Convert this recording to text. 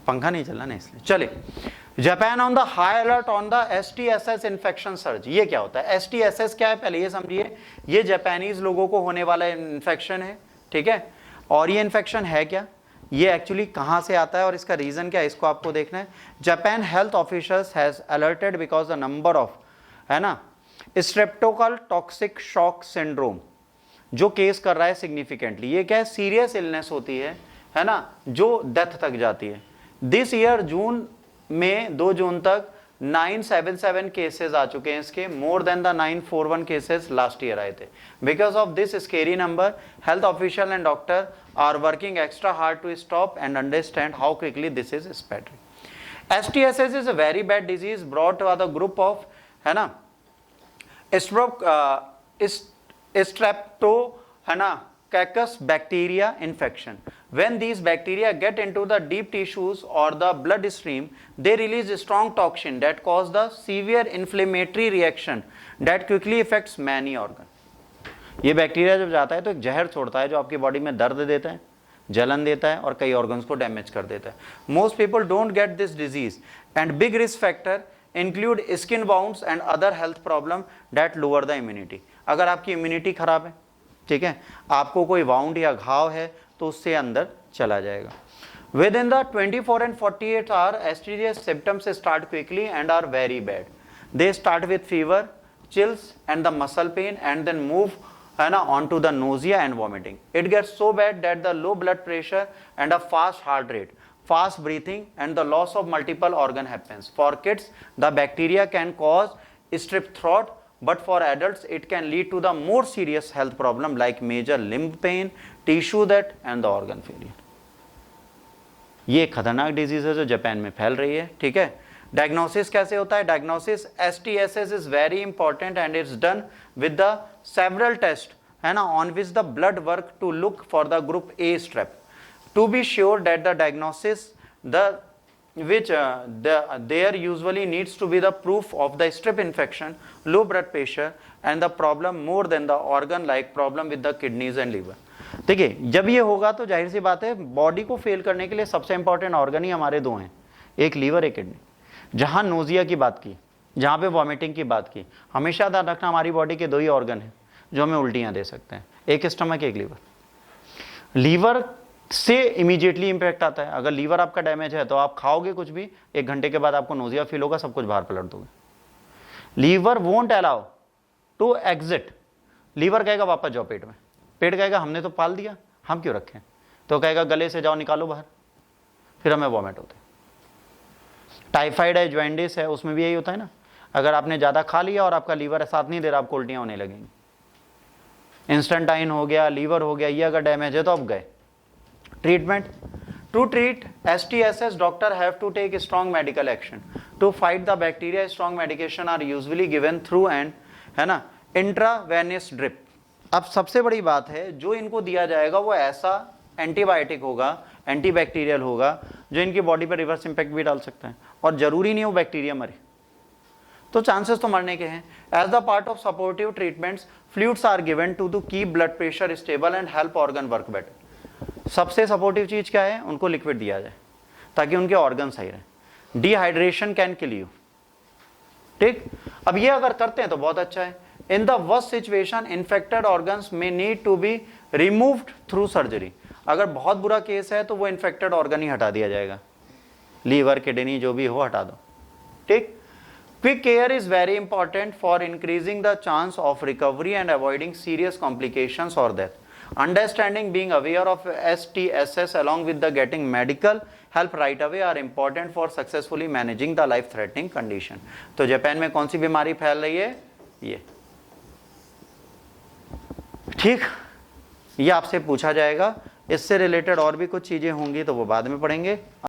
पंखा नहीं चल रहा ना इसलिए। चलिए, Japan on the high alert on the STSS infection surge. ये क्या होता है? STSS क्या है पहले ये समझिए। ये जापानीज लोगों को होने वाला इन्फेक्शन है, ठीक है। और ये इन्फेक्शन है क्या, ये एक्चुअली कहाँ से आता है और इसका रीजन क्या है, इसको आपको देखना है। Japan health officers has alerted because the number of, है ना, स्ट्रेप्टोकल टॉक्सिक शॉक सिंड्रोम जो केस कर रहा है सिग्निफिकेंटली। ये क्या है? सीरियस इलनेस होती है ना, जो डेथ तक जाती है। दिस ईयर जून में 2 जून तक 977 केसेस आ चुके हैं इसके, more than the 941 cases last year आए थे। Because of this scary number, health official and doctor are working extra hard to stop and understand how quickly this is spreading. STSS is a very bad disease brought by the group of, है ना, strepto, है ना, coccus bacteria infection. When these bacteria get into the deep tissues or the blood stream, they release a strong toxin that cause the severe inflammatory reaction that quickly affects many organs. ये bacteria जब जाता है तो एक जहर छोड़ता है जो आपकी बॉडी में दर्द देता है, जलन देता है और कई ऑर्गन्स को डैमेज कर देता है। Most people don't get this disease and big risk factor include skin bounds and other health problem that lower the immunity. अगर आपकी इम्यूनिटी खराब है, ठीक है, आपको कोई वाउंड या घाव है तो उससे अंदर चला जाएगा। With in the 24 and 48 hours, STS symptoms start quickly and are very bad. They start with fever, chills and the muscle pain and then move, है ना, on to the nausea and vomiting. It gets so bad that the low blood pressure and a fast heart rate, fast breathing and the loss of multiple organ happens. For kids, the bacteria can cause strep throat, but for adults it can lead to the more serious health problem like major limb pain, tissue death and the organ failure. ये खतरनाक disease है जो Japan में फैल रही है, ठीक है। डायग्नोसिस कैसे होता है? Diagnosis STSS is very important and it's done with the several test, है ना, on which the blood work to look for the group A strep to be sure that the diagnosis there usually needs to be the proof of the strep infection, low blood pressure and the problem more than the organ like problem with the kidneys and liver. देखिए, जब ये होगा तो जाहिर सी बात है body को fail करने के लिए सबसे इंपॉर्टेंट ऑर्गन ही हमारे 2 हैं, एक लीवर एक किडनी। जहां नोजिया की बात की, जहां पे वॉमिटिंग की बात की, हमेशा ध्यान रखना हमारी बॉडी के 2 ही ऑर्गन हैं जो हमें उल्टियां दे सकते हैं, एक स्टमक एक लीवर। लीवर से इमीडिएटली इंपैक्ट आता है। अगर लीवर आपका डैमेज है तो आप खाओगे कुछ भी, 1 घंटे के बाद आपको नोजिया फील होगा, सब कुछ बाहर पलट दोगे। Liver won't allow to exit. Liver कहेगा वापस जाओ पेट में, पेट कहेगा हमने तो पाल दिया, हम क्यों रखें, तो कहेगा गले से जाओ निकालो बाहर, फिर हमें वॉमिट होते। टाइफाइड है, ज्वाइंडिस है, उसमें भी यही होता है ना, अगर आपने ज़्यादा खा लिया और आपका लीवर साथ नहीं दे रहा, आपको उल्टियाँ होने लगेंगी। इंस्टेंटाइन हो गया, लीवर हो गया, ये अगर डैमेज है तो अब गए। Treatment. To treat STSS, doctor have to take strong medical action. To fight the bacteria, strong medication are usually given through and, है ना, intravenous drip. अब सबसे बड़ी बात है, जो इनको दिया जाएगा वो ऐसा एंटीबायोटिक होगा, एंटीबैक्टीरियल होगा, जो इनकी बॉडी पर रिवर्स इंपैक्ट भी डाल सकता है और जरूरी नहीं वो बैक्टीरिया मरे, तो चांसेस तो मरने के हैं। As the part of supportive treatments, fluids are given to keep blood pressure stable and help organ work better. सबसे सपोर्टिव चीज क्या है? उनको लिक्विड दिया जाए ताकि उनके ऑर्गन सही रहे। डिहाइड्रेशन कैन किल यू, ठीक। अब ये अगर करते हैं तो बहुत अच्छा है। In the worst situation infected organs में need to be removed through surgery. अगर बहुत बुरा केस है तो वो इन्फेक्टेड ऑर्गन ही हटा दिया जाएगा, लीवर किडनी जो भी हो हटा दो, ठीक। Quick care is very important for increasing the chance of recovery and avoiding serious complications और death. Understanding, being aware of STSS along with the getting medical help right away are important for successfully managing the life-threatening condition. तो Japan में कौन सी बीमारी फैल रही है? ये, ठीक, ये आपसे पूछा जाएगा। इससे रिलेटेड और भी कुछ चीजें होंगी तो वो बाद में पढ़ेंगे।